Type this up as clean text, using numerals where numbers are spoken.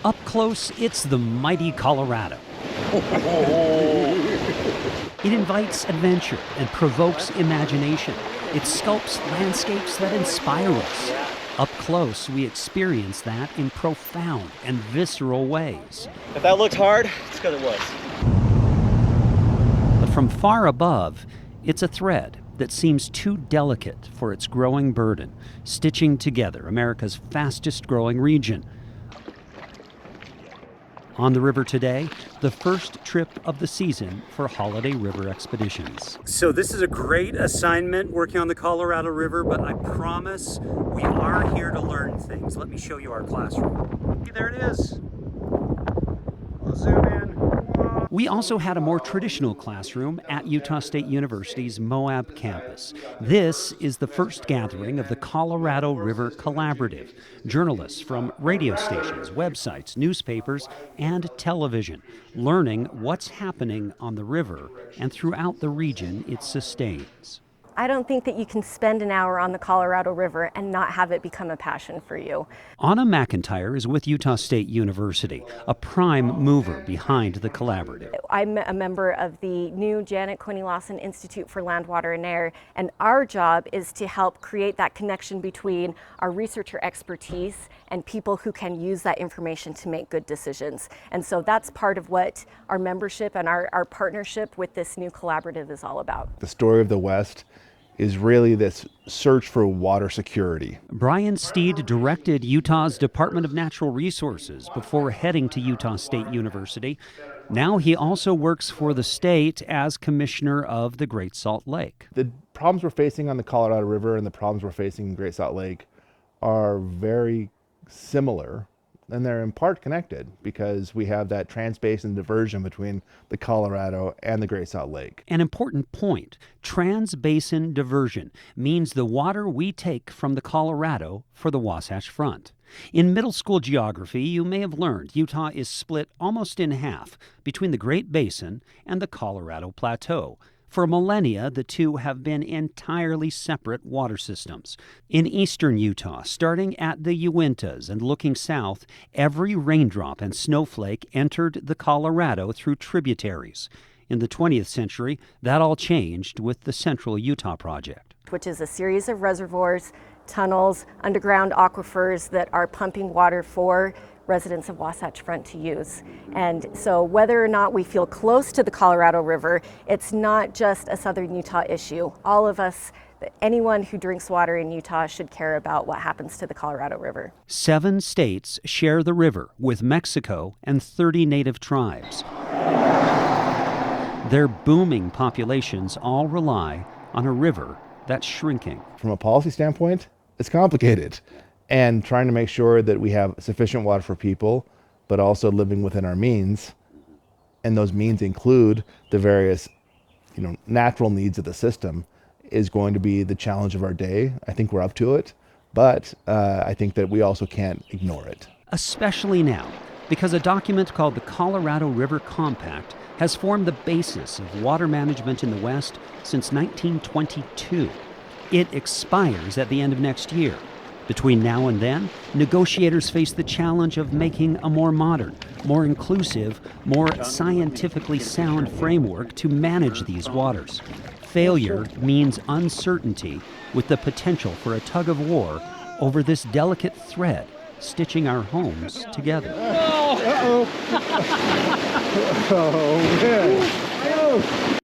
Up close, it's the mighty Colorado. It invites adventure and provokes imagination. It sculpts landscapes that inspire us. Up close, we experience that in profound and visceral ways. If that looked hard, it's because it was. But from far above, it's a thread that seems too delicate for its growing burden, stitching together America's fastest growing region. On the river today, the first trip of the season for holiday river expeditions. So this is a great assignment working on the Colorado River, but I promise we are here to learn things. Let me show you our classroom. Hey, there it is. I'll zoom in. We also had a more traditional classroom at Utah State University's Moab campus. This is the first gathering of the Colorado River Collaborative. Journalists from radio stations, websites, newspapers, and television, learning what's happening on the river and throughout the region it sustains. I don't think that you can spend an hour on the Colorado River and not have it become a passion for you. Anna McIntyre is with Utah State University, a prime mover behind the collaborative. I'm a member of the new Janet Coney Lawson Institute for Land, Water, and Air, and our job is to help create that connection between our researcher expertise and people who can use that information to make good decisions. And so that's part of what our membership and our partnership with this new collaborative is all about. The story of the West is really this search for water security. Brian Steed directed Utah's Department of Natural Resources before heading to Utah State University. Now he also works for the state as commissioner of the Great Salt Lake. The problems we're facing on the Colorado River and the problems we're facing in Great Salt Lake are very similar, and they're in part connected because we have that trans-basin diversion between the Colorado and the Great Salt Lake. An important point, trans-basin diversion means the water we take from the Colorado for the Wasatch Front. In middle school geography, you may have learned Utah is split almost in half between the Great Basin and the Colorado Plateau. For millennia, the two have been entirely separate water systems. In eastern Utah, starting at the Uintas and looking south, every raindrop and snowflake entered the Colorado through tributaries. In the 20th century, that all changed with the Central Utah Project, which is a series of reservoirs, tunnels, underground aquifers that are pumping water for residents of Wasatch Front to use. And so whether or not we feel close to the Colorado River, it's not just a southern Utah issue. All of us, anyone who drinks water in Utah should care about what happens to the Colorado River. 7 states share the river with Mexico and 30 native tribes. Their booming populations all rely on a river that's shrinking. From a policy standpoint, it's complicated. And trying to make sure that we have sufficient water for people, but also living within our means. And those means include the various, natural needs of the system is going to be the challenge of our day. I think we're up to it, but I think that we also can't ignore it. Especially now, because a document called the Colorado River Compact has formed the basis of water management in the West since 1922. It expires at the end of next year. Between now and then, negotiators face the challenge of making a more modern, more inclusive, more scientifically sound framework to manage these waters. Failure means uncertainty with the potential for a tug of war over this delicate thread stitching our homes together. Uh-oh. Oh, man.